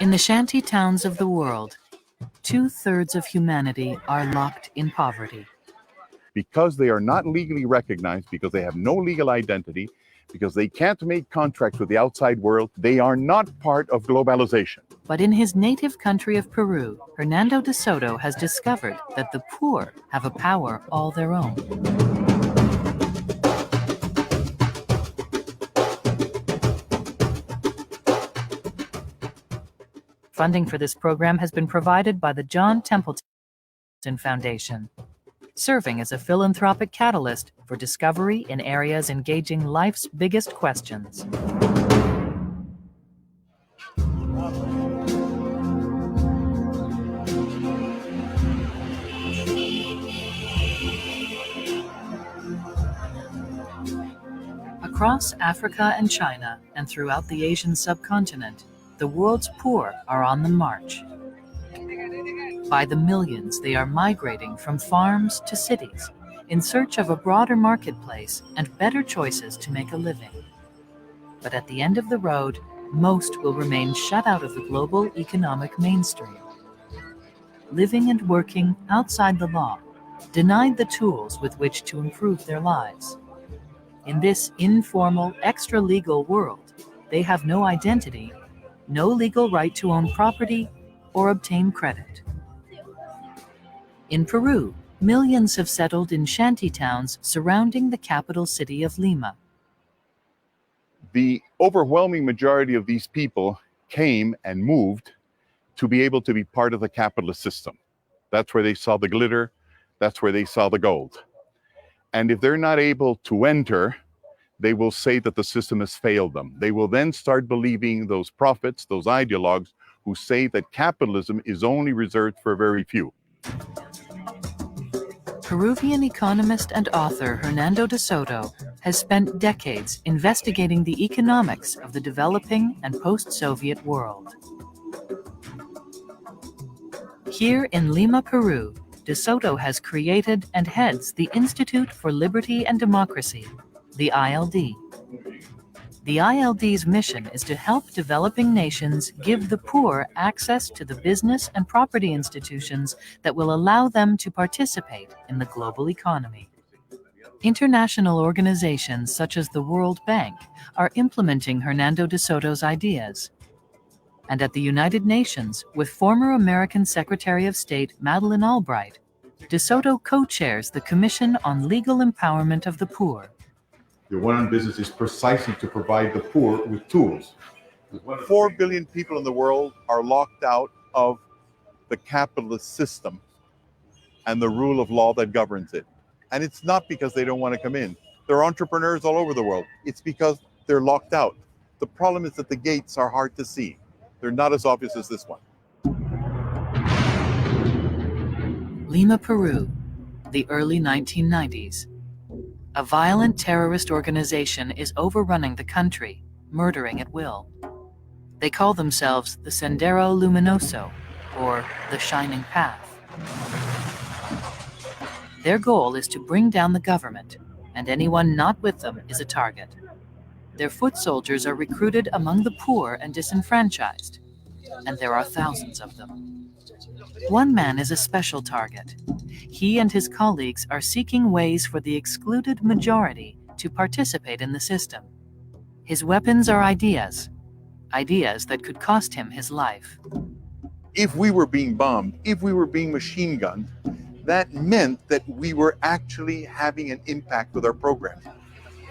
In the shanty towns of the world, 2/3 of humanity are locked in poverty. Because they are not legally recognized, because they have no legal identity, because they can't make contracts with the outside world, they are not part of globalization. But in his native country of Peru, Hernando de Soto has discovered that the poor have a power all their own. Funding for this program has been provided by the John Templeton Foundation, serving as a philanthropic catalyst for discovery in areas engaging life's biggest questions. Across Africa and China and throughout the Asian subcontinent, the world's poor are on the march. By the millions, they are migrating from farms to cities in search of a broader marketplace and better choices to make a living. But at the end of the road, most will remain shut out of the global economic mainstream, living and working outside the law, denied the tools with which to improve their lives. In this informal, extra-legal world, they have no identity, no legal right to own property or obtain credit. In Peru, millions have settled in shanty towns surrounding the capital city of Lima. The overwhelming majority of these people came and moved to be able to be part of the capitalist system. That's where they saw the glitter, that's where they saw the gold. And if they're not able to enter, they will say that the system has failed them. They will then start believing those prophets, those ideologues, who say that capitalism is only reserved for very few. Peruvian economist and author Hernando de Soto has spent decades investigating the economics of the developing and post-Soviet world. Here in Lima, Peru, de Soto has created and heads the Institute for Liberty and Democracy, the ILD. The ILD's mission is to help developing nations give the poor access to the business and property institutions that will allow them to participate in the global economy. International organizations such as the World Bank are implementing Hernando de Soto's ideas. And at the United Nations, with former American Secretary of State Madeleine Albright, de Soto co-chairs the Commission on Legal Empowerment of the Poor. The one business is precisely to provide the poor with tools. 4 billion people in the world are locked out of the capitalist system and the rule of law that governs it. And it's not because they don't want to come in. There are entrepreneurs all over the world. It's because they're locked out. The problem is that the gates are hard to see. They're not as obvious as this one. Lima, Peru, the early 1990s. A violent terrorist organization is overrunning the country, murdering at will. They call themselves the Sendero Luminoso, or the Shining Path. Their goal is to bring down the government, and anyone not with them is a target. Their foot soldiers are recruited among the poor and disenfranchised, and there are thousands of them. One man is a special target. He and his colleagues are seeking ways for the excluded majority to participate in the system. His weapons are ideas that could cost him his life. If we were being bombed, if we were being machine gunned, that meant that we were actually having an impact with our program.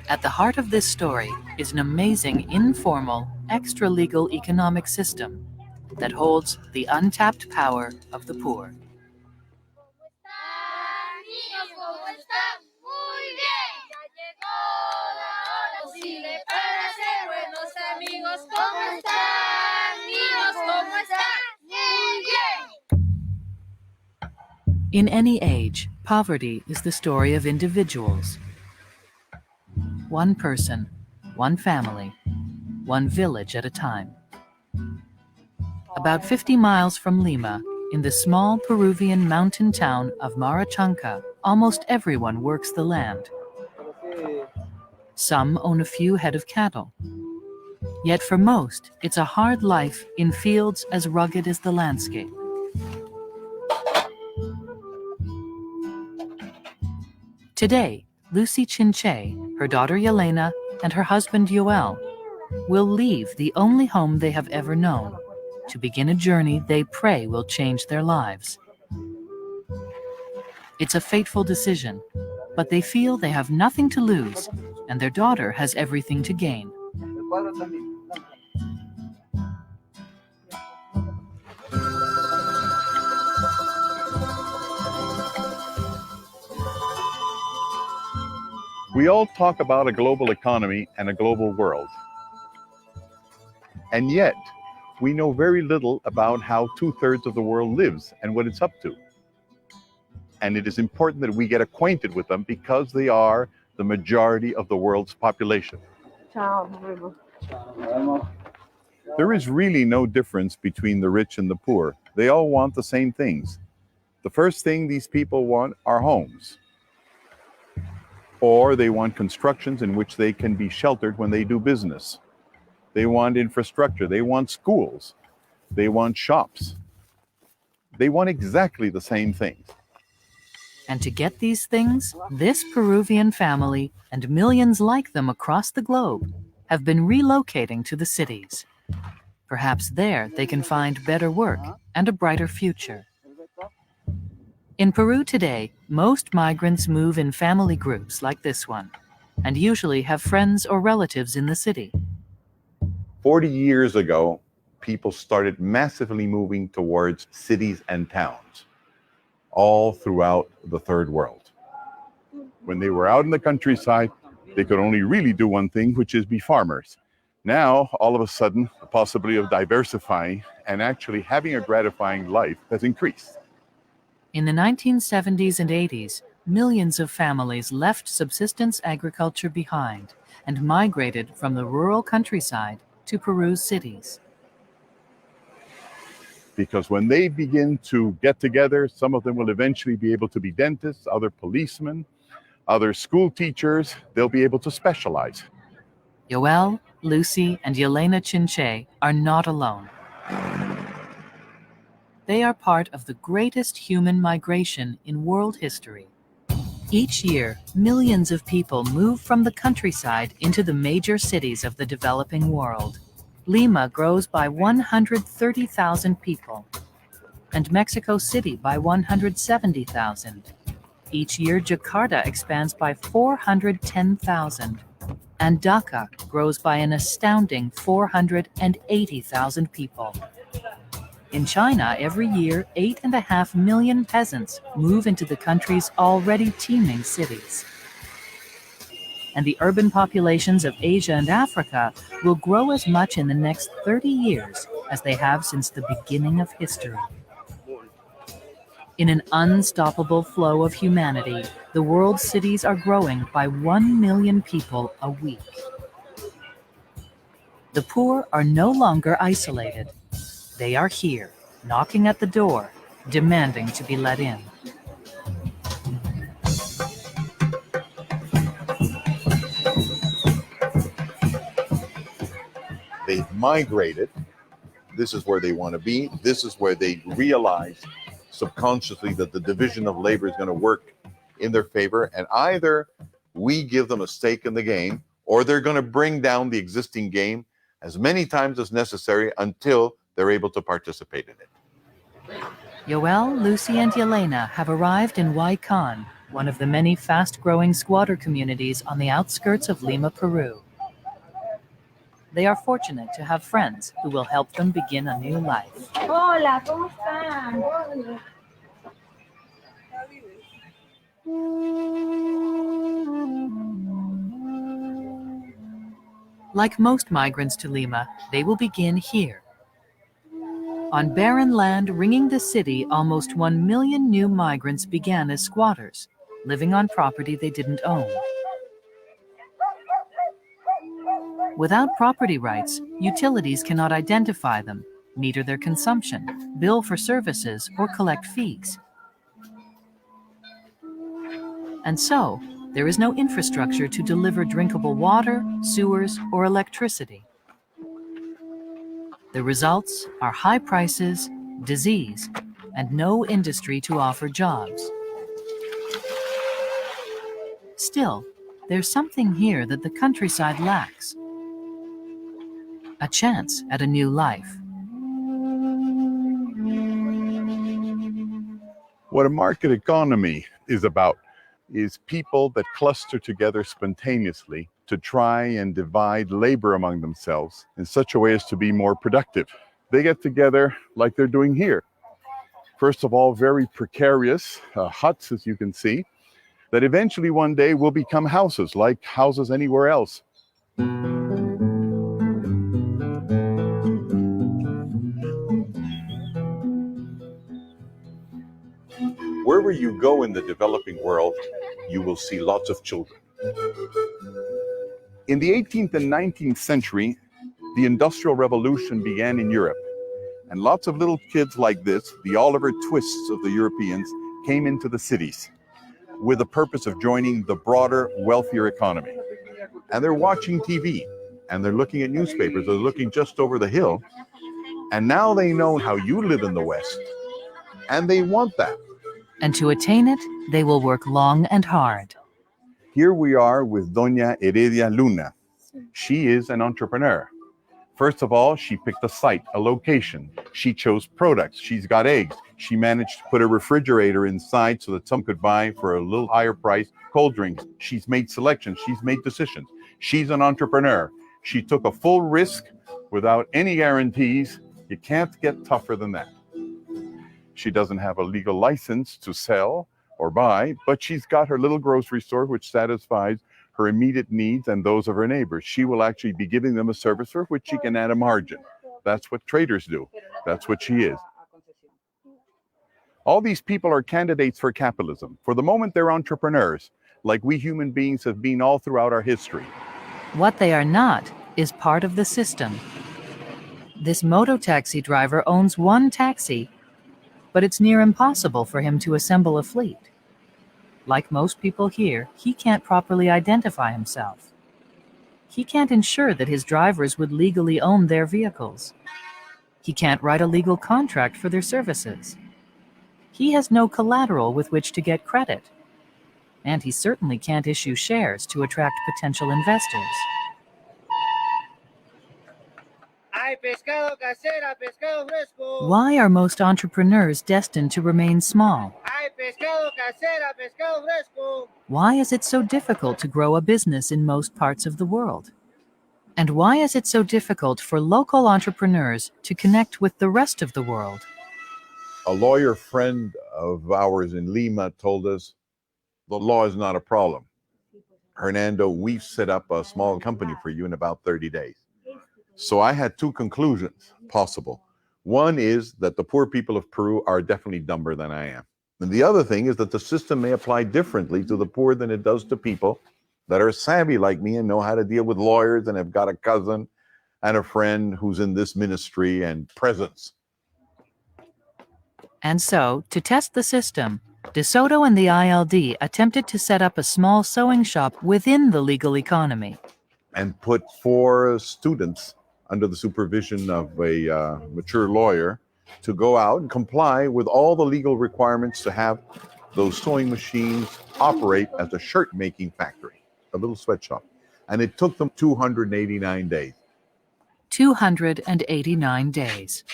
At the heart of this story is an amazing informal, extra-legal economic system that holds the untapped power of the poor. In any age, poverty is the story of individuals. One person, one family, one village at a time. About 50 miles from Lima, in the small Peruvian mountain town of Marachanca, almost everyone works the land. Some own a few head of cattle. Yet for most, it's a hard life in fields as rugged as the landscape. Today, Lucy Chinche, her daughter Yelena, and her husband Yoel will leave the only home they have ever known to begin a journey they pray will change their lives. It's a fateful decision, but they feel they have nothing to lose, and their daughter has everything to gain. We all talk about a global economy and a global world. And yet, we know very little about how 2/3 of the world lives and what it's up to. And it is important that we get acquainted with them because they are the majority of the world's population. There is really no difference between the rich and the poor. They all want the same things. The first thing these people want are homes. Or they want constructions in which they can be sheltered when they do business. They want infrastructure. They want schools. They want shops. They want exactly the same things. And to get these things, this Peruvian family and millions like them across the globe have been relocating to the cities. Perhaps there they can find better work and a brighter future. In Peru today, most migrants move in family groups like this one, and usually have friends or relatives in the city. 40 years ago, people started massively moving towards cities and towns, all throughout the third world. When they were out in the countryside, they could only really do one thing, which is be farmers. Now, all of a sudden, the possibility of diversifying and actually having a gratifying life has increased. In the 1970s and 80s, millions of families left subsistence agriculture behind and migrated from the rural countryside to Peru's cities. Because when they begin to get together, some of them will eventually be able to be dentists, other policemen, other school teachers. They'll be able to specialize. Yoel, Lucy, and Yelena Chinche are not alone. They are part of the greatest human migration in world history. Each year, millions of people move from the countryside into the major cities of the developing world. Lima grows by 130,000 people, and Mexico City by 170,000. Each year, Jakarta expands by 410,000, and Dhaka grows by an astounding 480,000 people. In China, every year, 8.5 million peasants move into the country's already teeming cities. And the urban populations of Asia and Africa will grow as much in the next 30 years as they have since the beginning of history. In an unstoppable flow of humanity, the world's cities are growing by 1 million people a week. The poor are no longer isolated. They are here, knocking at the door, demanding to be let in. They've migrated. This is where they want to be. This is where they realize subconsciously that the division of labor is going to work in their favor. And either we give them a stake in the game, or they're going to bring down the existing game as many times as necessary until they're able to participate in it. Yoel, Lucy, and Yelena have arrived in Huaycan, one of the many fast-growing squatter communities on the outskirts of Lima, Peru. They are fortunate to have friends who will help them begin a new life. Hola, ¿cómo están? Like most migrants to Lima, they will begin here. On barren land ringing the city, almost 1 million new migrants began as squatters, living on property they didn't own. Without property rights, utilities cannot identify them, meter their consumption, bill for services, or collect fees. And so, there is no infrastructure to deliver drinkable water, sewers, or electricity. The results are high prices, disease, and no industry to offer jobs. Still, there's something here that the countryside lacks: a chance at a new life. What a market economy is about is people that cluster together spontaneously to try and divide labor among themselves in such a way as to be more productive. They get together like they're doing here. First of all, very precarious huts, as you can see, that eventually one day will become houses, like houses anywhere else. Wherever you go in the developing world, you will see lots of children. In the 18th and 19th century, the Industrial Revolution began in Europe, and lots of little kids like this, the Oliver Twists of the Europeans, came into the cities with the purpose of joining the broader, wealthier economy. And they're watching TV, and they're looking at newspapers, they're looking just over the hill, and now they know how you live in the West, and they want that. And to attain it, they will work long and hard. Here we are with Doña Heredia Luna. She is an entrepreneur. First of all, she picked a site, a location. She chose products. She's got eggs. She managed to put a refrigerator inside so that some could buy for a little higher price cold drinks. She's made selections. She's made decisions. She's an entrepreneur. She took a full risk without any guarantees. You can't get tougher than that. She doesn't have a legal license to sell or buy, but she's got her little grocery store which satisfies her immediate needs and those of her neighbors. She will actually be giving them a service for which she can add a margin. That's what traders do. That's what she is. All these people are candidates for capitalism. For the moment, they're entrepreneurs, like we human beings have been all throughout our history. What they are not is part of the system. This moto taxi driver owns one taxi, but it's near impossible for him to assemble a fleet. Like most people here, he can't properly identify himself. He can't ensure that his drivers would legally own their vehicles. He can't write a legal contract for their services. He has no collateral with which to get credit. And he certainly can't issue shares to attract potential investors. Why are most entrepreneurs destined to remain small? Why is it so difficult to grow a business in most parts of the world? And why is it so difficult for local entrepreneurs to connect with the rest of the world? A lawyer friend of ours in Lima told us, the law is not a problem. Hernando, we've set up a small company for you in about 30 days. So I had two conclusions possible. One is that the poor people of Peru are definitely dumber than I am. And the other thing is that the system may apply differently to the poor than it does to people that are savvy like me and know how to deal with lawyers and have got a cousin and a friend who's in this ministry and presence. And so, to test the system, De Soto and the ILD attempted to set up a small sewing shop within the legal economy. And put 4 students under the supervision of a mature lawyer to go out and comply with all the legal requirements to have those sewing machines operate as a shirt-making factory, a little sweatshop. And it took them 289 days. 289 days.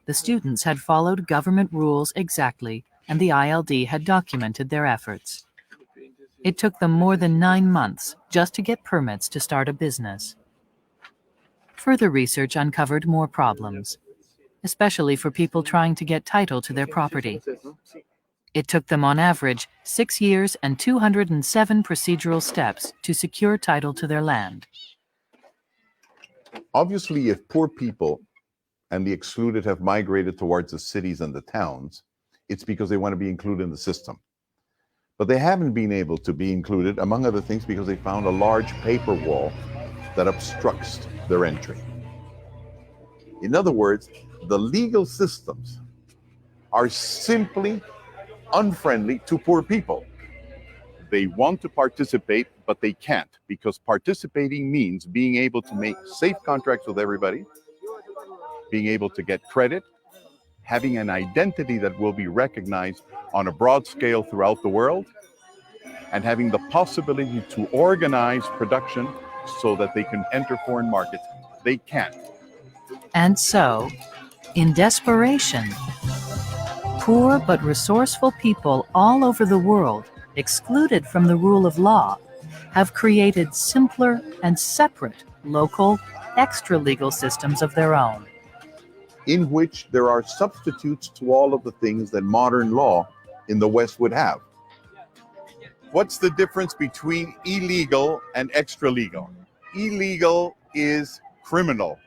The students had followed government rules exactly, and the ILD had documented their efforts. It took them more than 9 months just to get permits to start a business. Further research uncovered more problems, especially for people trying to get title to their property. It took them on average 6 years and 207 procedural steps to secure title to their land. Obviously, if poor people and the excluded have migrated towards the cities and the towns, it's because they want to be included in the system. But they haven't been able to be included, among other things, because they found a large paper wall that obstructs their entry. In other words, the legal systems are simply unfriendly to poor people. They want to participate, but they can't, because participating means being able to make safe contracts with everybody, being able to get credit, having an identity that will be recognized on a broad scale throughout the world, and having the possibility to organize production so that they can enter foreign markets. They can't. And so, in desperation, poor but resourceful people all over the world, excluded from the rule of law, have created simpler and separate local, extra-legal systems of their own. In which there are substitutes to all of the things that modern law in the West would have. What's the difference between illegal and extra-legal? Illegal is criminal.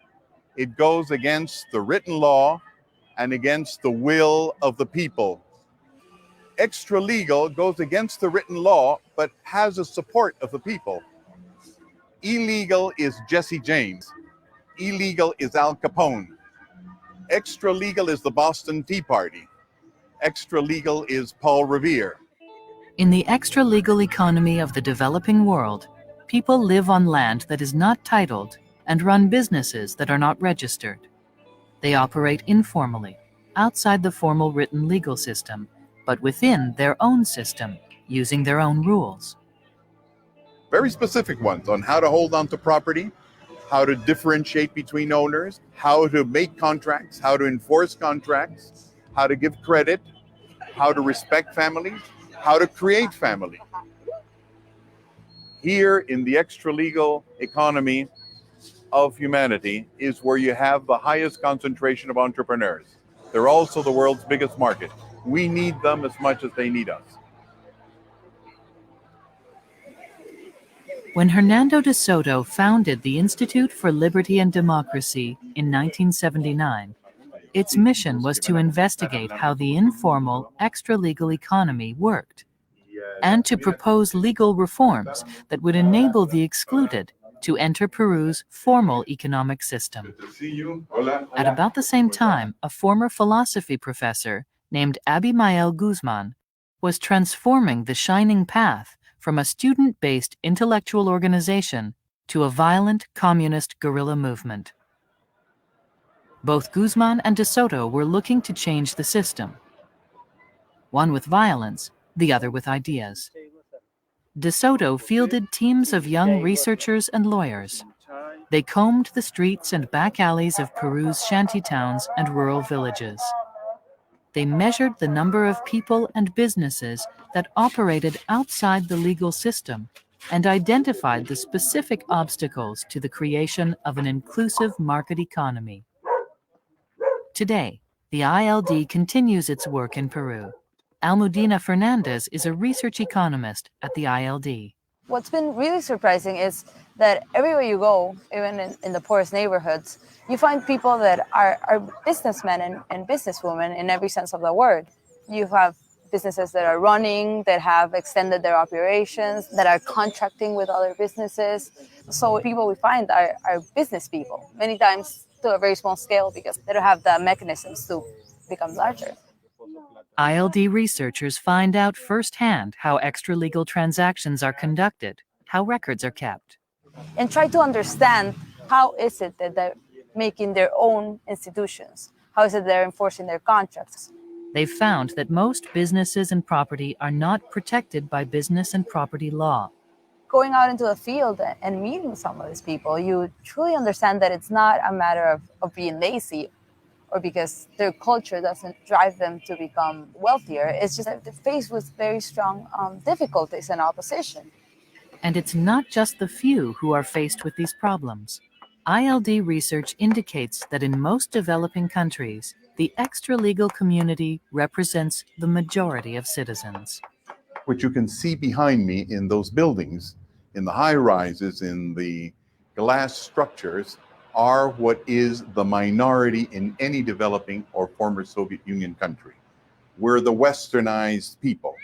It goes against the written law and against the will of the people. Extra-legal goes against the written law, but has a support of the people. Illegal is Jesse James. Illegal is Al Capone. Extra-legal is the Boston Tea Party. Extra-legal is Paul Revere. In the extra-legal economy of the developing world, people live on land that is not titled and run businesses that are not registered. They operate informally, outside the formal written legal system, but within their own system, using their own rules. Very specific ones on how to hold on to property, how to differentiate between owners, how to make contracts, how to enforce contracts, how to give credit, how to respect families, how to create family. Here in the extra-legal economy of humanity is where you have the highest concentration of entrepreneurs. They're also the world's biggest market. We need them as much as they need us. When Hernando de Soto founded the Institute for Liberty and Democracy in 1979, its mission was to investigate how the informal, extra-legal economy worked, and to propose legal reforms that would enable the excluded to enter Peru's formal economic system. At about the same time, a former philosophy professor named Abimael Guzman was transforming the Shining Path from a student-based intellectual organization to a violent communist guerrilla movement. Both Guzman and De Soto were looking to change the system, one with violence, the other with ideas. De Soto fielded teams of young researchers and lawyers. They combed the streets and back alleys of Peru's shantytowns and rural villages. They measured the number of people and businesses that operated outside the legal system and identified the specific obstacles to the creation of an inclusive market economy. Today, the ILD continues its work in Peru. Almudena Fernandez is a research economist at the ILD. What's been really surprising is that everywhere you go, even in the poorest neighborhoods, you find people that are businessmen and businesswomen in every sense of the word. You have businesses that are running, that have extended their operations, that are contracting with other businesses. So people we find are business people, many times to a very small scale because they don't have the mechanisms to become larger. ILD researchers find out firsthand how extra-legal transactions are conducted, how records are kept. And try to understand how is it that they're making their own institutions? How is it they're enforcing their contracts? They've found that most businesses and property are not protected by business and property law. Going out into the field and meeting some of these people, you truly understand that it's not a matter of being lazy or because their culture doesn't drive them to become wealthier. It's just that they're faced with very strong difficulties and opposition. And it's not just the few who are faced with these problems. ILD research indicates that in most developing countries, the extra-legal community represents the majority of citizens. What you can see behind me in those buildings, in the high-rises, in the glass structures, are what is the minority in any developing or former Soviet Union country. We're the westernized people.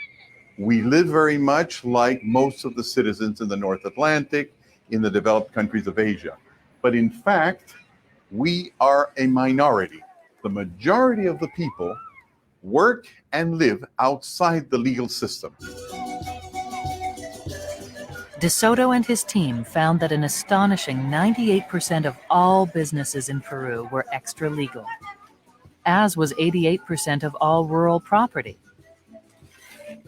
We live very much like most of the citizens in the North Atlantic, in the developed countries of Asia. But in fact, we are a minority. The majority of the people work and live outside the legal system. De Soto and his team found that an astonishing 98% of all businesses in Peru were extra-legal, as was 88% of all rural property.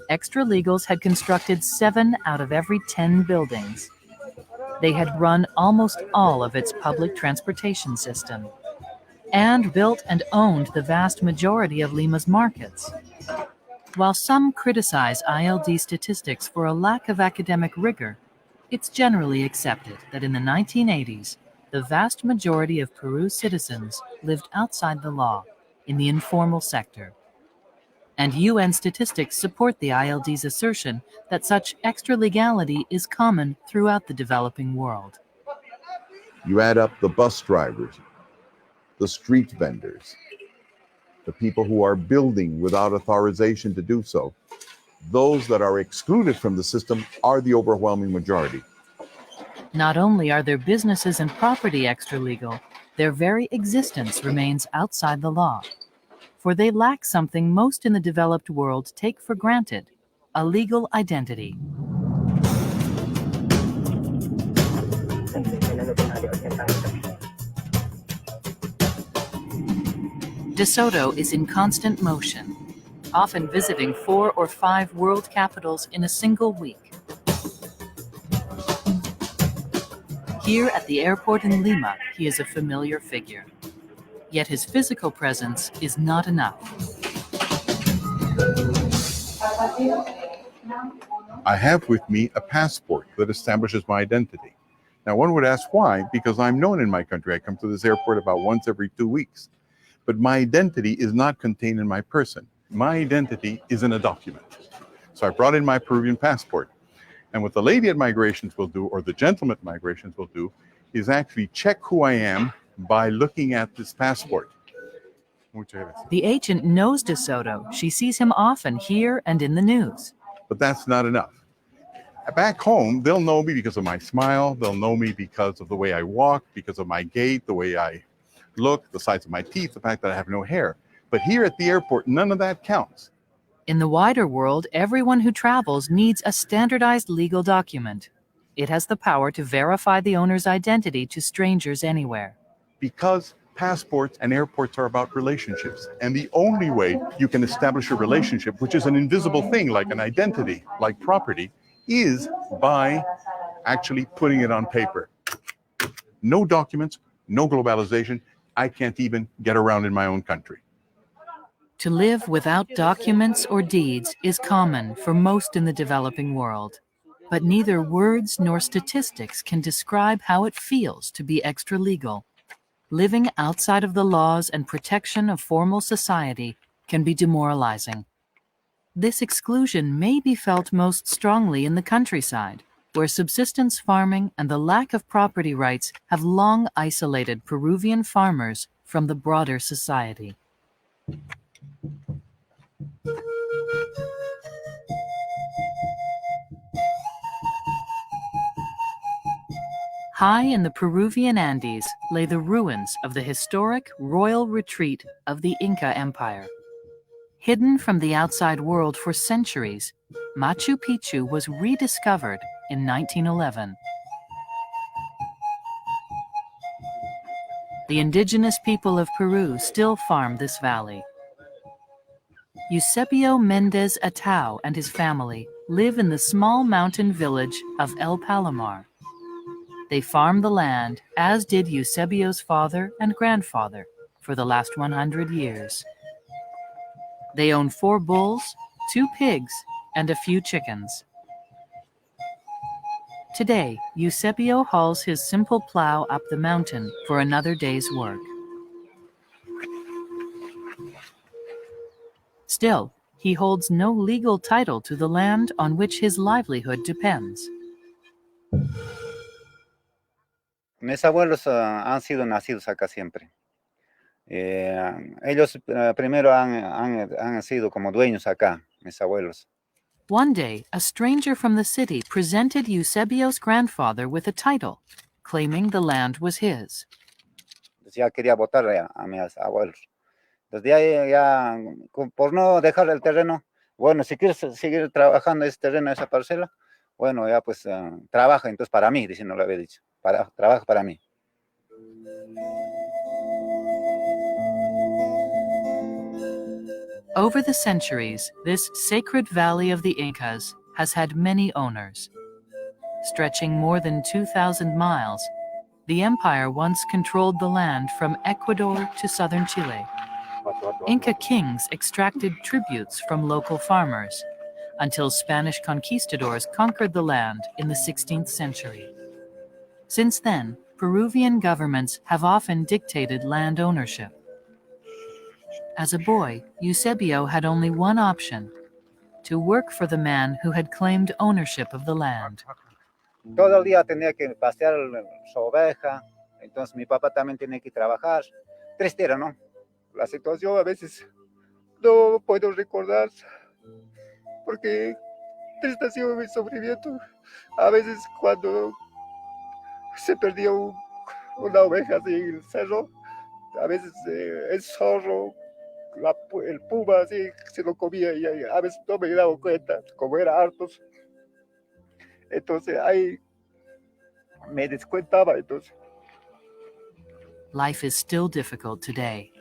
Extra-legals had constructed 7 out of every 10 buildings. They had run almost all of its public transportation system, and built and owned the vast majority of Lima's markets. While some criticize ILD statistics for a lack of academic rigor, it's generally accepted that in the 1980s, the vast majority of Peru's citizens lived outside the law, in the informal sector. And UN statistics support the ILD's assertion that such extra-legality is common throughout the developing world. You add up the bus drivers, the street vendors, the people who are building without authorization to do so. Those that are excluded from the system are the overwhelming majority. Not only are their businesses and property extra-legal, their very existence remains outside the law. For they lack something most in the developed world take for granted, a legal identity. De Soto is in constant motion, often visiting 4 or 5 world capitals in a single week. Here at the airport in Lima, he is a familiar figure. Yet his physical presence is not enough. I have with me a passport that establishes my identity. Now, one would ask why, because I'm known in my country. I come to this airport about once every 2 weeks. But my identity is not contained in my person. My identity is in a document. So I brought in my Peruvian passport. And what the lady at migrations will do, or the gentleman at migrations will do, is actually check who I am by looking at this passport. The agent knows De Soto. She sees him often here and in the news. But that's not enough. Back home, they'll know me because of my smile. They'll know me because of the way I walk, because of my gait, the way I look, the size of my teeth, the fact that I have no hair. But here at the airport, none of that counts. In the wider world, everyone who travels needs a standardized legal document. It has the power to verify the owner's identity to strangers anywhere. Because passports and airports are about relationships. And the only way you can establish a relationship, which is an invisible thing like an identity, like property, is by actually putting it on paper. No documents, no globalization. I can't even get around in my own country. To live without documents or deeds is common for most in the developing world. But neither words nor statistics can describe how it feels to be extra-legal. Living outside of the laws and protection of formal society can be demoralizing. This exclusion may be felt most strongly in the countryside, where subsistence farming and the lack of property rights have long isolated Peruvian farmers from the broader society. High in the Peruvian Andes lay the ruins of the historic royal retreat of the Inca Empire. Hidden from the outside world for centuries, Machu Picchu was rediscovered in 1911. The indigenous people of Peru still farm this valley. Eusebio Mendez Atao and his family live in the small mountain village of El Palomar. They farm the land, as did Eusebio's father and grandfather, for the last 100 years. They own 4 bulls, 2 pigs, and a few chickens. Today, Eusebio hauls his simple plow up the mountain for another day's work. Still, he holds no legal title to the land on which his livelihood depends. Mis abuelos han sido nacidos acá siempre. Ellos primero han sido como dueños acá, mis abuelos. One day, a stranger from the city presented Eusebio's grandfather with a title, claiming the land was his. Entonces ya quería votar a mis abuelos. Entonces ya, por no dejar el terreno, bueno, si quieres seguir trabajando ese terreno, esa parcela, bueno, ya pues trabaja entonces para mí, diciendo, lo había dicho, trabaja para mí. Over the centuries, this sacred valley of the Incas has had many owners. Stretching more than 2,000 miles, the empire once controlled the land from Ecuador to southern Chile. Inca kings extracted tributes from local farmers until Spanish conquistadors conquered the land in the 16th century. Since then, Peruvian governments have often dictated land ownership. As a boy, Eusebio had only one option: to work for the man who had claimed ownership of the land. Todo el día tenía que pasear su oveja, entonces mi papá también tenía que trabajar. Triste era, ¿no? La situación a veces no puedo recordar, porque triste ha sido mi sufrimiento. A veces cuando se perdió una oveja así en el cerro, a veces el zorro, el puma así se lo comía y a veces no me daba cuenta, como era hartos. Entonces ahí me descuentaba. Entonces. Life is still difficult today.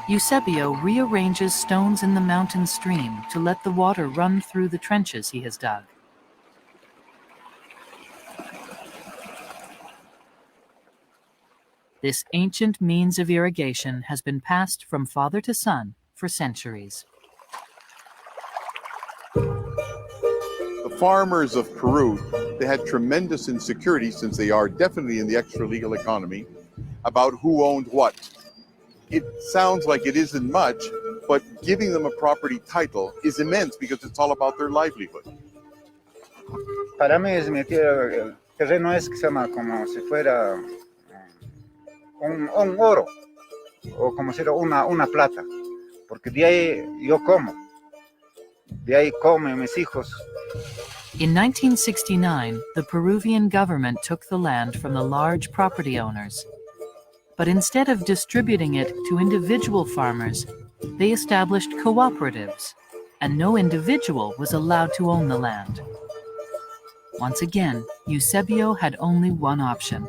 Eusebio rearranges stones in the mountain stream to let the water run through the trenches he has dug. This ancient means of irrigation has been passed from father to son for centuries. The farmers of Peru, they had tremendous insecurity, since they are definitely in the extra-legal economy, about who owned what. It sounds like it isn't much, but giving them a property title is immense because it's all about their livelihood. Para mí es el terreno es que se llama como si fuera un oro, o como si fuera una plata, porque de ahí yo como, de ahí comen mis hijos. In 1969, the Peruvian government took the land from the large property owners. But instead of distributing it to individual farmers, they established cooperatives, and no individual was allowed to own the land. Once again, Eusebio had only one option.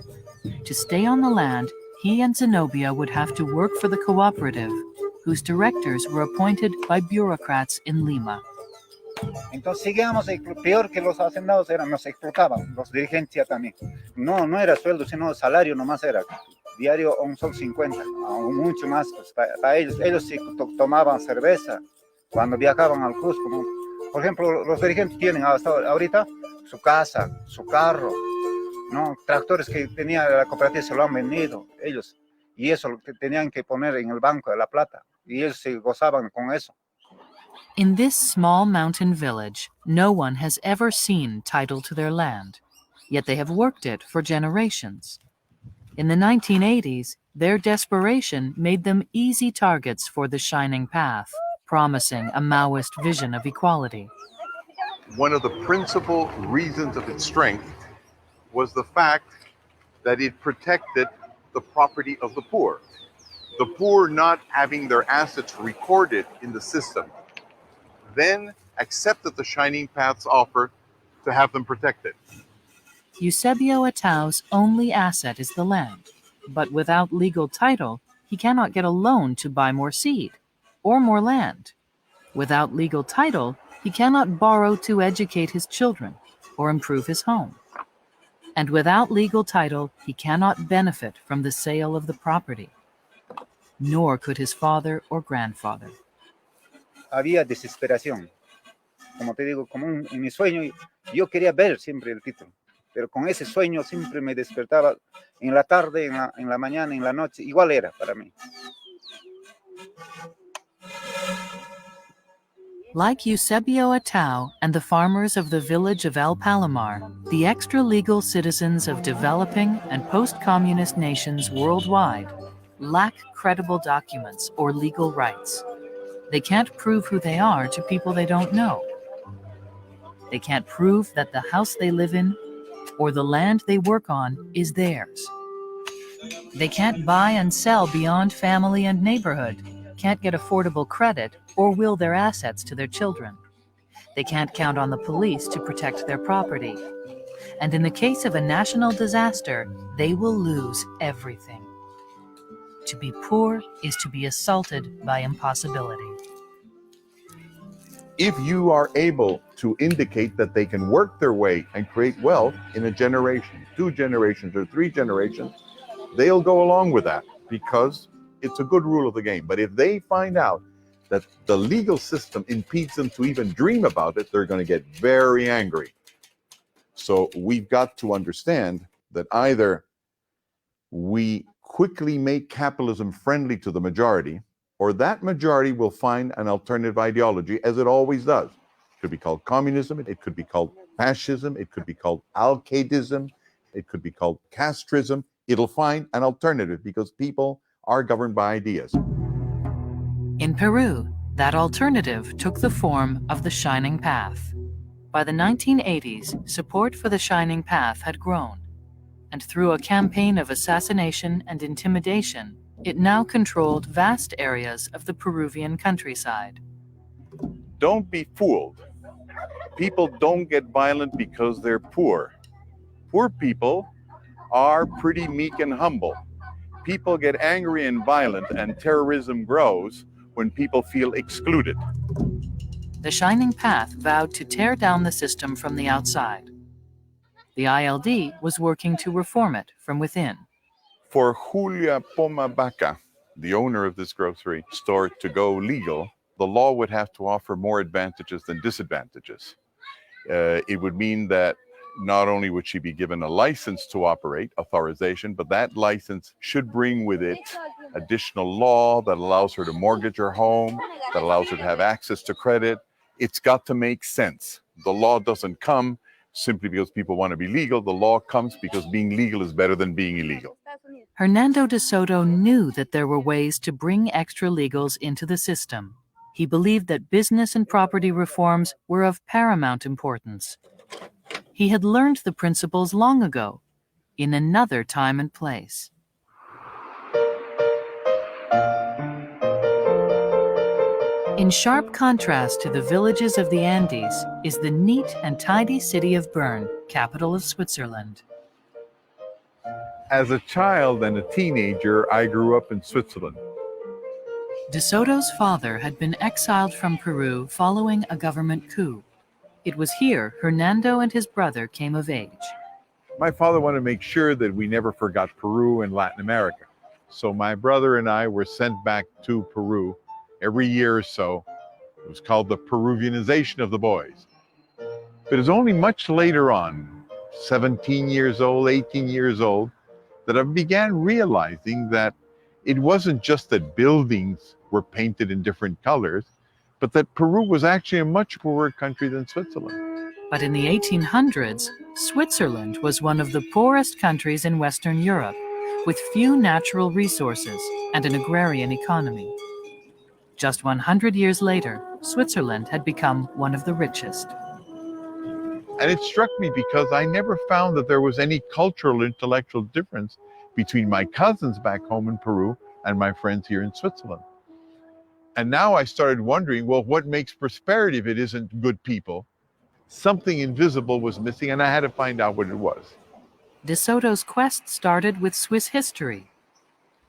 To stay on the land, he and Zenobia would have to work for the cooperative, whose directors were appointed by bureaucrats in Lima. Entonces seguíamos, peor que los hacendados nos explotaban, los dirigentes también. No era sueldo, sino salario nomás era. Diario $1.50, o mucho más, pues, para ellos. Ellos sí tomaban cerveza cuando viajaban al Cusco, ¿no? Por ejemplo, los dirigentes tienen hasta ahorita su casa, su carro, ¿no? Tractores que tenía la cooperativa se lo han vendido ellos, y eso lo tenían que poner en el banco de la plata, y ellos se gozaban con eso. In this small mountain village, no one has ever seen title to their land, yet they have worked it for generations. In the 1980s, their desperation made them easy targets for the Shining Path, promising a Maoist vision of equality. One of the principal reasons of its strength was the fact that it protected the property of the poor. The poor not having their assets recorded in the system, then accepted the Shining Path's offer to have them protected. Eusebio Atao's only asset is the land, but without legal title, he cannot get a loan to buy more seed or more land. Without legal title, he cannot borrow to educate his children or improve his home. And without legal title, he cannot benefit from the sale of the property. Nor could his father or grandfather. Había desesperación. Como te digo, en mi sueño, yo quería ver siempre el título, pero con ese sueño siempre me despertaba en la tarde, en la mañana, en la noche, igual era para mí. Like Eusebio Atao and the farmers of the village of El Palomar, the extra-legal citizens of developing and post-communist nations worldwide lack credible documents or legal rights. They can't prove who they are to people they don't know. They can't prove that the house they live in or the land they work on is theirs. They can't buy and sell beyond family and neighborhood, can't get affordable credit, or will their assets to their children. They can't count on the police to protect their property. And in the case of a national disaster, they will lose everything. To be poor is to be assaulted by impossibility. If you are able to indicate that they can work their way and create wealth in a generation, 2 generations, or 3 generations, they'll go along with that because it's a good rule of the game. But if they find out that the legal system impedes them to even dream about it, they're going to get very angry. So we've got to understand that either we quickly make capitalism friendly to the majority, or that majority will find an alternative ideology, as it always does. It could be called communism, it could be called fascism, it could be called Al-Qaedism, it could be called castrism. It'll find an alternative because people are governed by ideas. In Peru, that alternative took the form of the Shining Path. By the 1980s, support for the Shining Path had grown, and through a campaign of assassination and intimidation, it now controlled vast areas of the Peruvian countryside. Don't be fooled. People don't get violent because they're poor. Poor people are pretty meek and humble. People get angry and violent, and terrorism grows when people feel excluded. The Shining Path vowed to tear down the system from the outside. The ILD was working to reform it from within. For Julia Pomabaca, the owner of this grocery store, to go legal, the law would have to offer more advantages than disadvantages. It would mean that not only would she be given a license to operate, authorization, but that license should bring with it additional law that allows her to mortgage her home, that allows her to have access to credit. It's got to make sense. The law doesn't come simply because people want to be legal. The law comes because being legal is better than being illegal. Hernando de Soto knew that there were ways to bring extra legals into the system. He believed that business and property reforms were of paramount importance. He had learned the principles long ago, in another time and place. In sharp contrast to the villages of the Andes is the neat and tidy city of Bern, capital of Switzerland. As a child and a teenager, I grew up in Switzerland. De Soto's father had been exiled from Peru following a government coup. It was here Hernando and his brother came of age. My father wanted to make sure that we never forgot Peru and Latin America. So my brother and I were sent back to Peru every year or so. It was called the Peruvianization of the boys. But it was only much later on, 17 years old, 18 years old, that I began realizing that it wasn't just that buildings were painted in different colors, but that Peru was actually a much poorer country than Switzerland. But in the 1800s, Switzerland was one of the poorest countries in Western Europe, with few natural resources and an agrarian economy. Just 100 years later, Switzerland had become one of the richest. And it struck me because I never found that there was any cultural or intellectual difference between my cousins back home in Peru and my friends here in Switzerland. And now I started wondering, well, what makes prosperity if it isn't good people? Something invisible was missing, and I had to find out what it was. De Soto's quest started with Swiss history.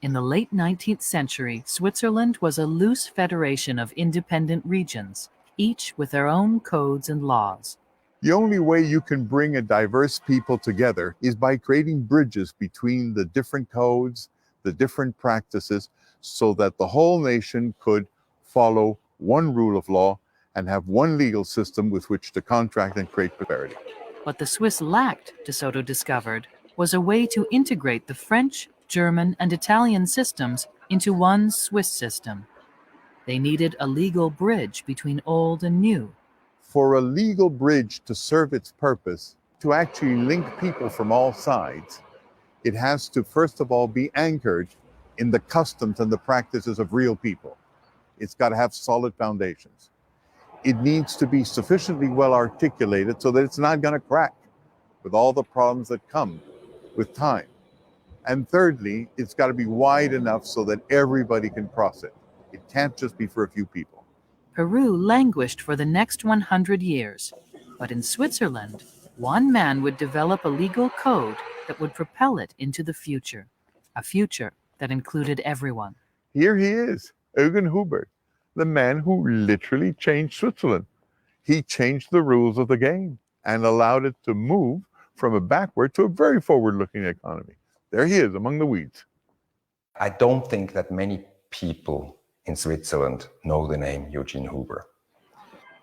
In the late 19th century, Switzerland was a loose federation of independent regions, each with their own codes and laws. The only way you can bring a diverse people together is by creating bridges between the different codes, the different practices, so that the whole nation could follow one rule of law and have one legal system with which to contract and create prosperity. What the Swiss lacked, De Soto discovered, was a way to integrate the French, German, and Italian systems into one Swiss system. They needed a legal bridge between old and new. For a legal bridge to serve its purpose, to actually link people from all sides, it has to, first of all, be anchored in the customs and the practices of real people. It's got to have solid foundations. It needs to be sufficiently well articulated so that it's not going to crack with all the problems that come with time. And thirdly, it's got to be wide enough so that everybody can cross it. It can't just be for a few people. Peru languished for the next 100 years. But in Switzerland, one man would develop a legal code that would propel it into the future, a future that included everyone. Here he is, Eugen Hubert, the man who literally changed Switzerland. He changed the rules of the game and allowed it to move from a backward to a very forward-looking economy. There he is among the weeds. I don't think that many people in Switzerland know the name Eugene Huber.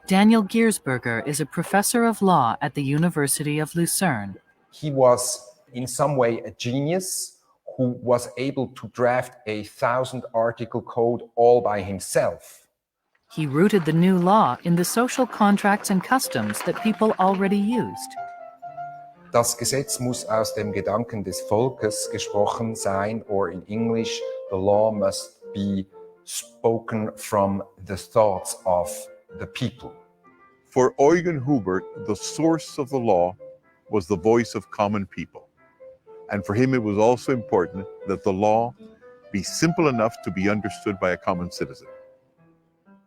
Daniel Giersberger is a professor of law at the University of Lucerne. He was in some way a genius who was able to draft a 1,000-article code all by himself. He rooted the new law in the social contracts and customs that people already used. Das Gesetz muss aus dem Gedanken des Volkes gesprochen sein, or in English, the law must be spoken from the thoughts of the people. For Eugen Hubert, the source of the law was the voice of common people. And for him, it was also important that the law be simple enough to be understood by a common citizen.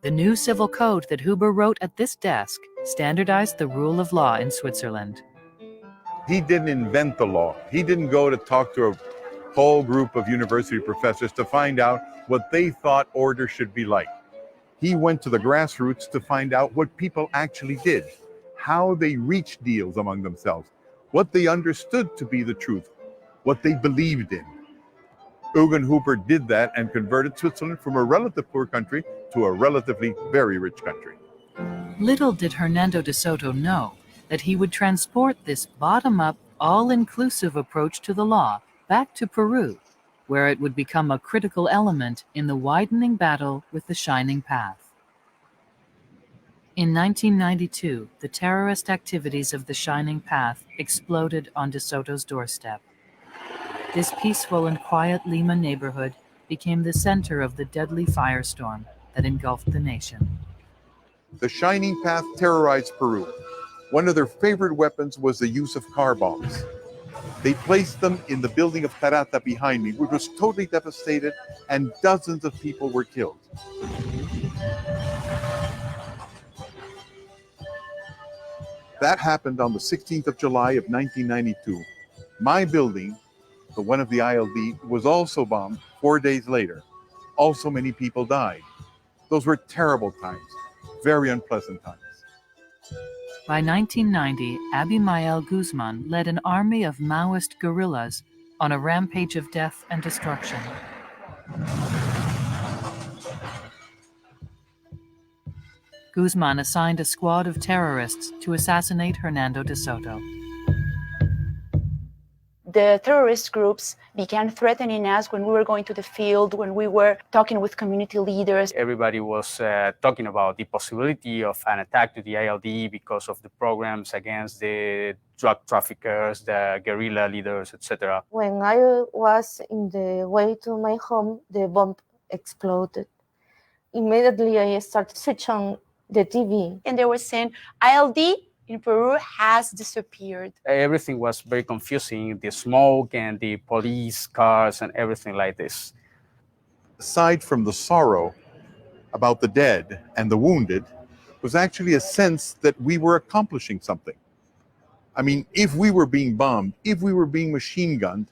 The new civil code that Huber wrote at this desk standardized the rule of law in Switzerland. He didn't invent the law. He didn't go to talk to a whole group of university professors to find out what they thought order should be like. He went to the grassroots to find out what people actually did, how they reached deals among themselves, what they understood to be the truth, what they believed in. Eugen Hubert did that and converted Switzerland from a relative poor country to a relatively very rich country. Little did Hernando de Soto know that he would transport this bottom-up, all-inclusive approach to the law back to Peru, where it would become a critical element in the widening battle with the Shining Path. In 1992, the terrorist activities of the Shining Path exploded on De Soto's doorstep. This peaceful and quiet Lima neighborhood became the center of the deadly firestorm that engulfed the nation. The Shining Path terrorized Peru. One of their favorite weapons was the use of car bombs. They placed them in the building of Tarata behind me, which was totally devastated, and dozens of people were killed. That happened on the 16th of July of 1992. My building, the one of the ILD, was also bombed 4 days later. Also many people died. Those were terrible times, very unpleasant times. By 1990, Abimael Guzman led an army of Maoist guerrillas on a rampage of death and destruction. Guzman assigned a squad of terrorists to assassinate Hernando de Soto. The terrorist groups began threatening us when we were going to the field, when we were talking with community leaders. Everybody was talking about the possibility of an attack to the ILD because of the programs against the drug traffickers, the guerrilla leaders, etc. When I was in the way to my home, the bomb exploded. Immediately, I started to switch on the TV. And they were saying, ILD in Peru has disappeared. Everything was very confusing, the smoke and the police cars and everything like this. Aside from the sorrow about the dead and the wounded, was actually a sense that we were accomplishing something. I mean, if we were being bombed, if we were being machine gunned,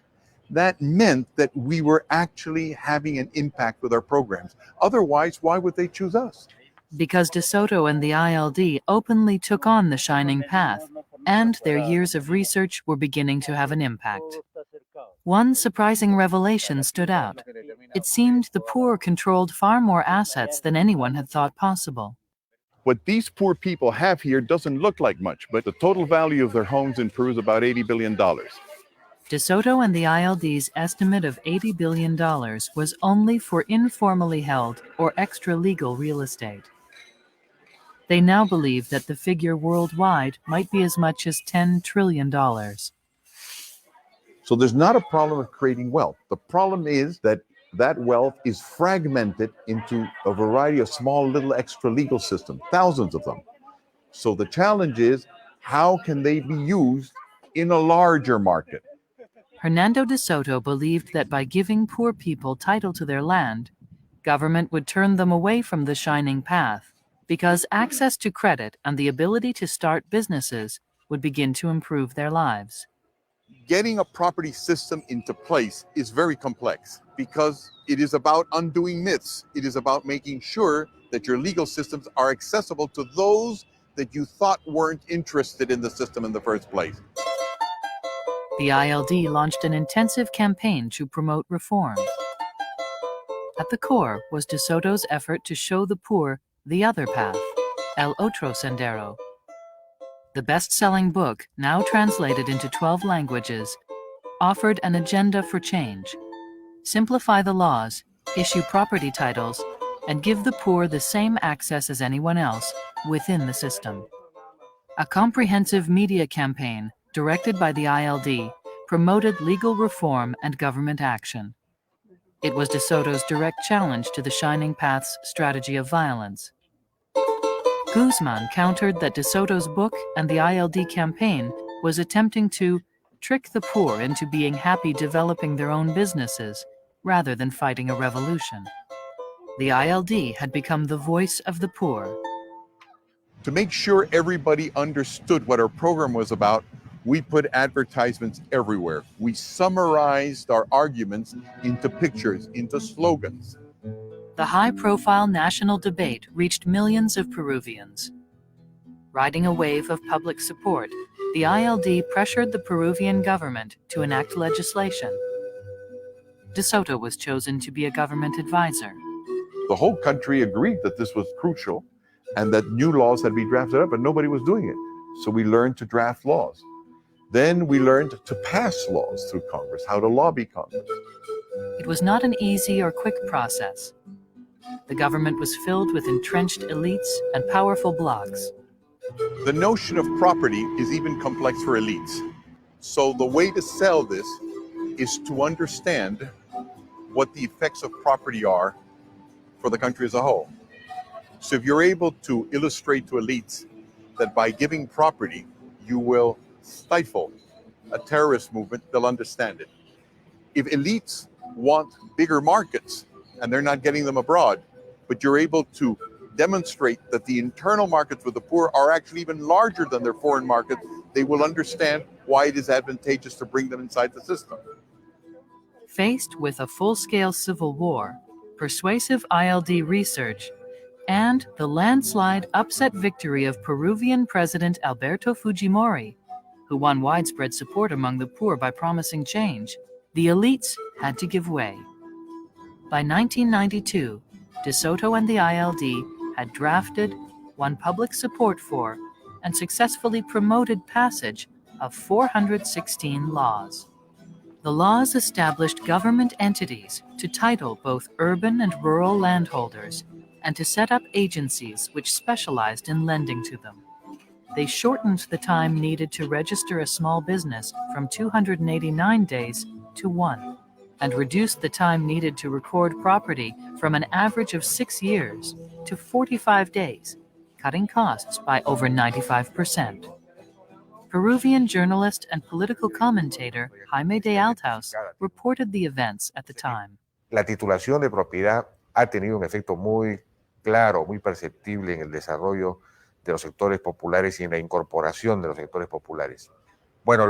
that meant that we were actually having an impact with our programs. Otherwise, why would they choose us? Because De Soto and the ILD openly took on the Shining Path, and their years of research were beginning to have an impact. One surprising revelation stood out. It seemed the poor controlled far more assets than anyone had thought possible. What these poor people have here doesn't look like much, but the total value of their homes in Peru is about $80 billion. De Soto and the ILD's estimate of $80 billion was only for informally held or extra-legal real estate. They now believe that the figure worldwide might be as much as $10 trillion. So there's not a problem of creating wealth. The problem is that that wealth is fragmented into a variety of small little extra legal systems, thousands of them. So the challenge is, how can they be used in a larger market? Hernando de Soto believed that by giving poor people title to their land, government would turn them away from the Shining Path because access to credit and the ability to start businesses would begin to improve their lives. Getting a property system into place is very complex because it is about undoing myths. It is about making sure that your legal systems are accessible to those that you thought weren't interested in the system in the first place. The ILD launched an intensive campaign to promote reform. At the core was De Soto's effort to show the poor the other path, El Otro Sendero. The best-selling book, now translated into 12 languages, offered an agenda for change. Simplify the laws, issue property titles, and give the poor the same access as anyone else within the system. A comprehensive media campaign, directed by the ILD, promoted legal reform and government action. It was De Soto's direct challenge to the Shining Path's strategy of violence. Guzman countered that De Soto's book and the ILD campaign was attempting to trick the poor into being happy developing their own businesses rather than fighting a revolution. The ILD had become the voice of the poor. To make sure everybody understood what our program was about, we put advertisements everywhere. We summarized our arguments into pictures, into slogans. The high-profile national debate reached millions of Peruvians. Riding a wave of public support, the ILD pressured the Peruvian government to enact legislation. De Soto was chosen to be a government advisor. The whole country agreed that this was crucial and that new laws had to be drafted up, but nobody was doing it. So we learned to draft laws. Then we learned to pass laws through Congress, how to lobby Congress. It was not an easy or quick process. The government was filled with entrenched elites and powerful blocs. The notion of property is even complex for elites. So the way to sell this is to understand what the effects of property are for the country as a whole. So if you're able to illustrate to elites that by giving property, you will stifle a terrorist movement, they'll understand it. If elites want bigger markets and they're not getting them abroad, but you're able to demonstrate that the internal markets for the poor are actually even larger than their foreign markets, they will understand why it is advantageous to bring them inside the system. Faced with a full-scale civil war, persuasive ILD research, and the landslide upset victory of Peruvian President Alberto Fujimori, who won widespread support among the poor by promising change, the elites had to give way. By 1992, De Soto and the ILD had drafted, won public support for, and successfully promoted passage of 416 laws. The laws established government entities to title both urban and rural landholders and to set up agencies which specialized in lending to them. They shortened the time needed to register a small business from 289 days to 1, and reduced the time needed to record property from an average of 6 years to 45 days, cutting costs by over 95%. Peruvian journalist and political commentator Jaime de Althaus reported the events at the time. La titulación de propiedad ha tenido un efecto muy claro, muy perceptible en el desarrollo de los sectores populares y en la incorporación de los sectores populares. Bueno,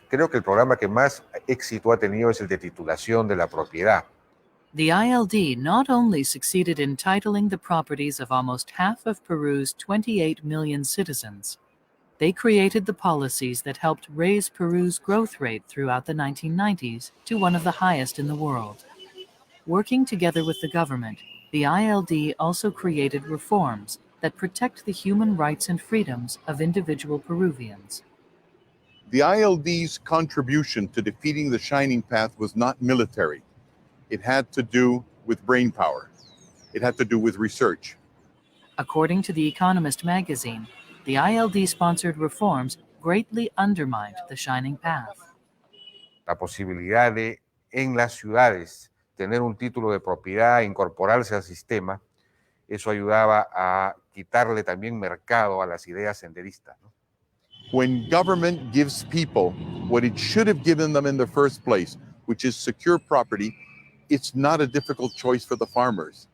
creo que el programa que más éxito ha tenido es el de titulación de la propiedad. The ILD not only succeeded in titling the properties of almost half of Peru's 28 million citizens, they created the policies that helped raise Peru's growth rate throughout the 1990s to one of the highest in the world. Working together with the government, the ILD also created reforms that protect the human rights and freedoms of individual Peruvians. The ILD's contribution to defeating the Shining Path was not military. It had to do with brain power. It had to do with research. According to The Economist magazine, the ILD-sponsored reforms greatly undermined the Shining Path. La posibilidad de, en las ciudades, tener un título de propiedad, incorporarse al sistema, eso ayudaba a quitarle también mercado a las ideas senderistas, ¿no? When government gives people what it should have given them in the first place, which is secure property, it's not a difficult choice for the farmers.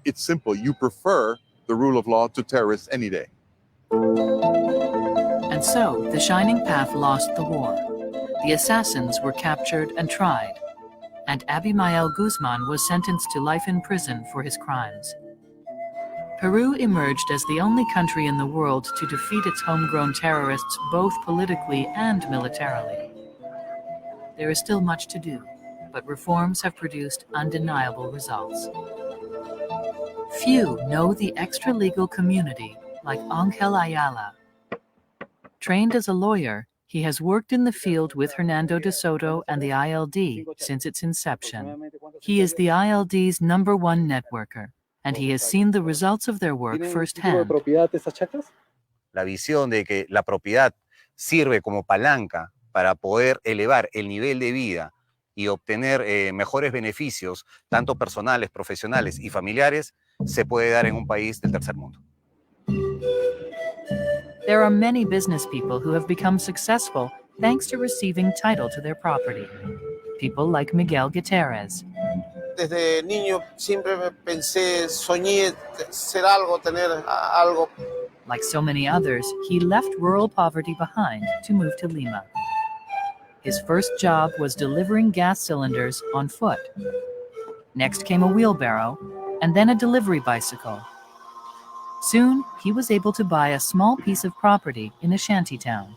It's simple. You prefer the rule of law to terrorists any day. And so, the Shining Path lost the war. The assassins were captured and tried, and Abimael Guzman was sentenced to life in prison for his crimes. Peru emerged as the only country in the world to defeat its homegrown terrorists both politically and militarily. There is still much to do, but reforms have produced undeniable results. Few know the extra-legal community like Ángel Ayala. Trained as a lawyer, he has worked in the field with Hernando de Soto and the ILD since its inception. He is the ILD's #1 networker, and he has seen the results of their work firsthand. La visión de que la propiedad sirve como palanca para poder elevar el nivel de vida y obtener mejores beneficios, tanto personales, profesionales y familiares, se puede dar en un país del tercer mundo. There are many business people who have become successful thanks to receiving title to their property. People like Miguel Gutierrez. Desde niño siempre pensé, soñé ser algo, tener algo. Like so many others, he left rural poverty behind to move to Lima. His first job was delivering gas cylinders on foot. Next came a wheelbarrow, and then a delivery bicycle. Soon, he was able to buy a small piece of property in a shantytown.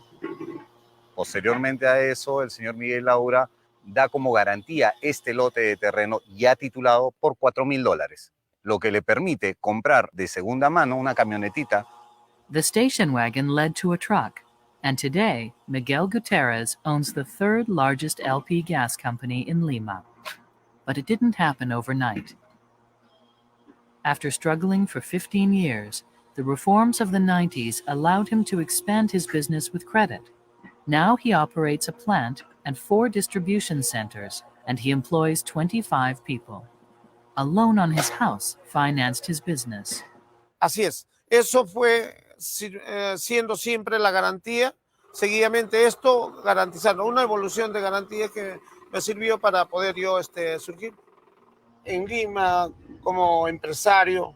Posteriormente a eso, el señor Miguel Laura da como garantía este lote de terreno ya titulado por $4,000, lo que le permite comprar de segunda mano una camionetita. The station wagon led to a truck, and today, Miguel Gutierrez owns the third largest LP gas company in Lima. But it didn't happen overnight. After struggling for 15 years, the reforms of the 90s allowed him to expand his business with credit. Now he operates a plant and 4 distribution centers, and he employs 25 people. A loan on his house financed his business. Así es. Eso fue siendo siempre la garantía. Seguidamente esto, garantizando una evolución de garantía que me sirvió para poder yo surgir. En Lima, como empresario,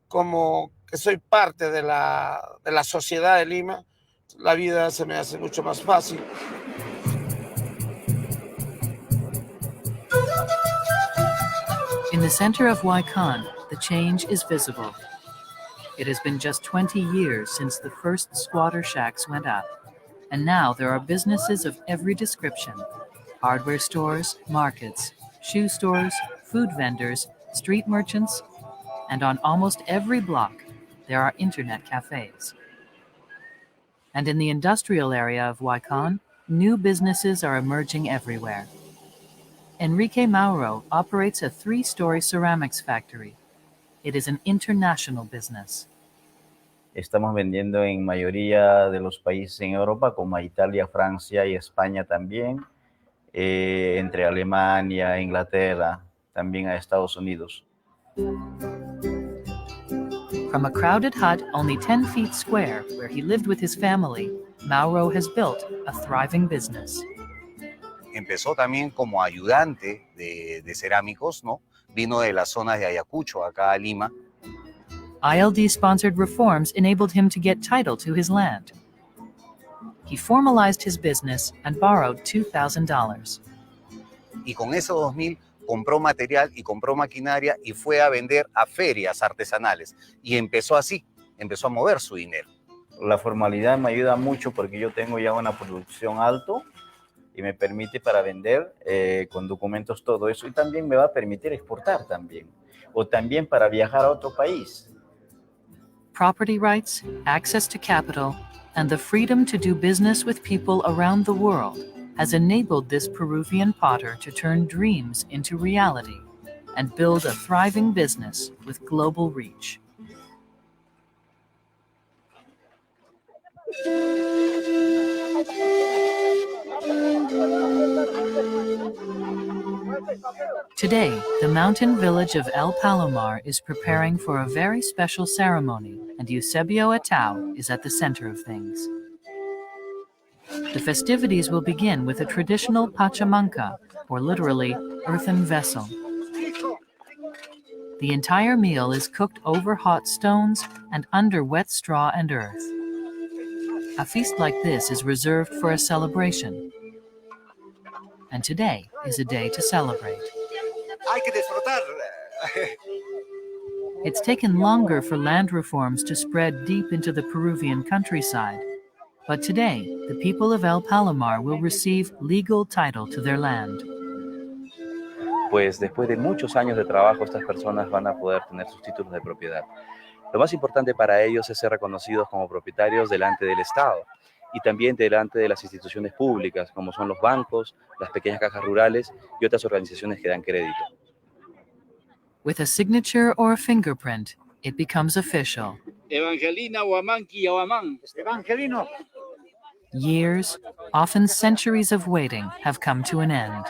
como que soy parte de la sociedad de Lima, la vida se me hace mucho más fácil. In the center of Huaycan, the change is visible. It has been just 20 years since the first squatter shacks went up, and now there are businesses of every description: hardware stores, markets, shoe stores, food vendors, street merchants, and on almost every block, there are internet cafes. And in the industrial area of Huaycan, new businesses are emerging everywhere. Enrique Mauro operates a 3-story ceramics factory. It is an international business. Estamos vendiendo en mayoría de los países en Europa, como a Italia, Francia y España también, entre Alemania, Inglaterra, también a Estados Unidos. From a crowded hut only 10 feet square, where he lived with his family, Mauro has built a thriving business. Empezó también como ayudante de cerámicos, ¿no? Vino de las zonas de Ayacucho, acá a Lima. ILD-sponsored reforms enabled him to get title to his land. He formalized his business and borrowed $2,000. Y con esos 2,000 compró material y compró maquinaria y fue a vender a ferias artesanales. Y empezó así, empezó a mover su dinero. La formalidad me ayuda mucho porque yo tengo ya una producción alta y me permite para vender con documentos todo eso. Y también me va a permitir exportar también. O también para viajar a otro país. Property rights, access to capital, and the freedom to do business with people around the world has enabled this Peruvian potter to turn dreams into reality and build a thriving business with global reach. Today, the mountain village of El Palomar is preparing for a very special ceremony, and Eusebio Atau is at the center of things. The festivities will begin with a traditional pachamanca, or literally, earthen vessel. The entire meal is cooked over hot stones and under wet straw and earth. A feast like this is reserved for a celebration. And today is a day to celebrate. Hay que disfrutar. It's taken longer for land reforms to spread deep into the Peruvian countryside. But today, the people of El Palomar will receive legal title to their land. Pues después de muchos años de trabajo, estas personas van a poder tener sus títulos de propiedad. Lo más importante para ellos es ser reconocidos como propietarios delante del Estado y también delante de las instituciones públicas, como son los bancos, las pequeñas cajas rurales y otras organizaciones que dan crédito. With a signature or a fingerprint, it becomes official. Evangelina Huamanqui Yahuamán. Evangelino. Years, often centuries of waiting have come to an end.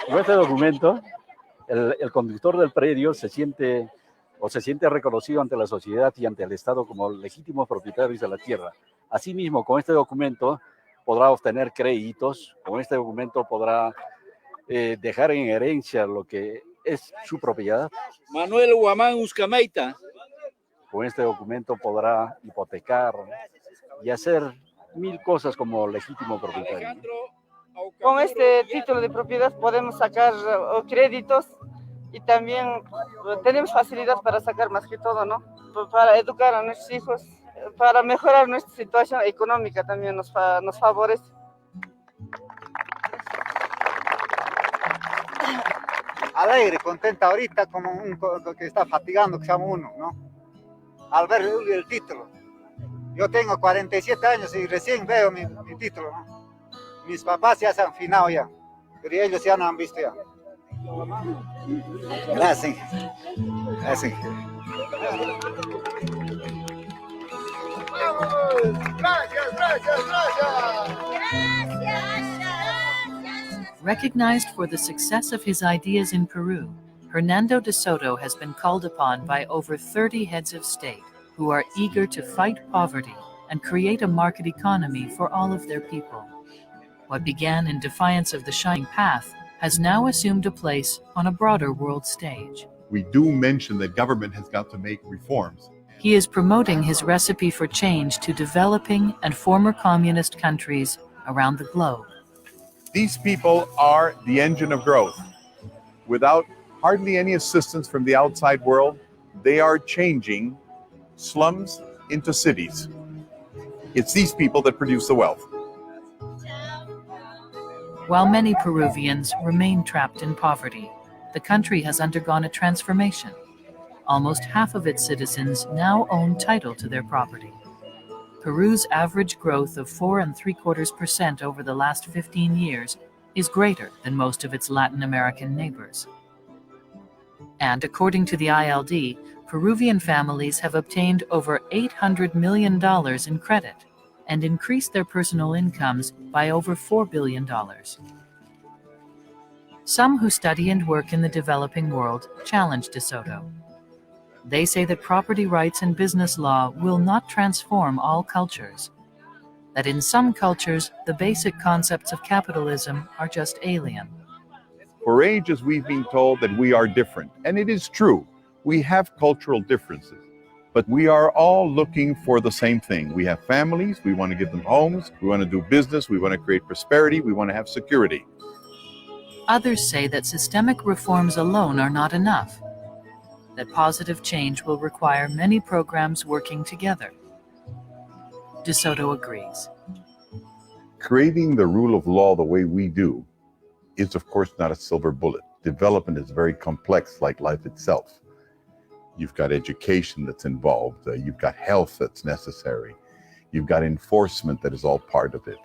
Con este documento, el conductor del predio se siente reconocido ante la sociedad y ante el Estado como legítimos propietarios de la tierra. Asimismo, con este documento podrá obtener créditos, con este documento podrá dejar en herencia lo que es su propiedad. Manuel Huamán Uscameita. Con este documento podrá hipotecar y hacer 1000 cosas como legítimo propietario. Con este título de propiedad podemos sacar créditos y también tenemos facilidad para sacar más que todo, ¿no? Para educar a nuestros hijos, para mejorar nuestra situación económica también nos favorece. Alegre, contenta ahorita como un que está fatigando, que llama uno, ¿no? Al ver el título. Yo tengo 47 años y recién veo mi título, ¿no? Mis papás ya se han finado ya, pero ellos ya no han visto ya. Gracias. Gracias. Recognized for the success of his ideas in Peru, Hernando de Soto has been called upon by over 30 heads of state who are eager to fight poverty and create a market economy for all of their people. What began in defiance of the shining path has now assumed a place on a broader world stage. We do mention that government has got to make reforms. He is promoting his recipe for change to developing and former communist countries around the globe. These people are the engine of growth. Without hardly any assistance from the outside world, they are changing slums into cities. It's these people that produce the wealth. While many Peruvians remain trapped in poverty, the country has undergone a transformation. Almost half of its citizens now own title to their property. Peru's average growth of 4.75% over the last 15 years is greater than most of its Latin American neighbors. And according to the ILD, Peruvian families have obtained over $800 million in credit and increased their personal incomes by over $4 billion. Some who study and work in the developing world challenge De Soto. They say that property rights and business law will not transform all cultures, that in some cultures, the basic concepts of capitalism are just alien. For ages, we've been told that we are different, and it is true. We have cultural differences, but we are all looking for the same thing. We have families, we want to give them homes, we want to do business, we want to create prosperity, we want to have security. Others say that systemic reforms alone are not enough, that positive change will require many programs working together. De Soto agrees. Creating the rule of law the way we do is, of course, not a silver bullet. Development is very complex, like life itself. You've got education that's involved. You've got health that's necessary. You've got enforcement that is all part of it.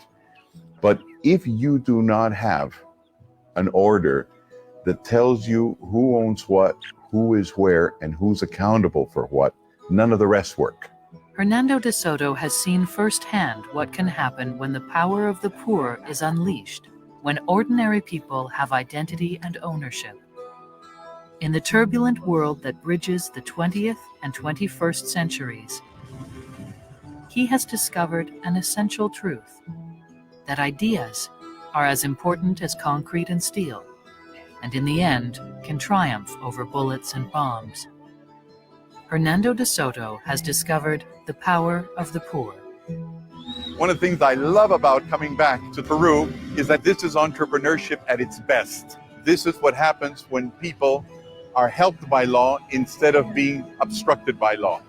But if you do not have an order that tells you who owns what, who is where, and who's accountable for what, none of the rest work. Hernando de Soto has seen firsthand what can happen when the power of the poor is unleashed, when ordinary people have identity and ownership. In the turbulent world that bridges the 20th and 21st centuries, he has discovered an essential truth, that ideas are as important as concrete and steel, and in the end can triumph over bullets and bombs. Hernando de Soto has discovered the power of the poor. One of the things I love about coming back to Peru is that this is entrepreneurship at its best. This is what happens when people are helped by law instead of being obstructed by law.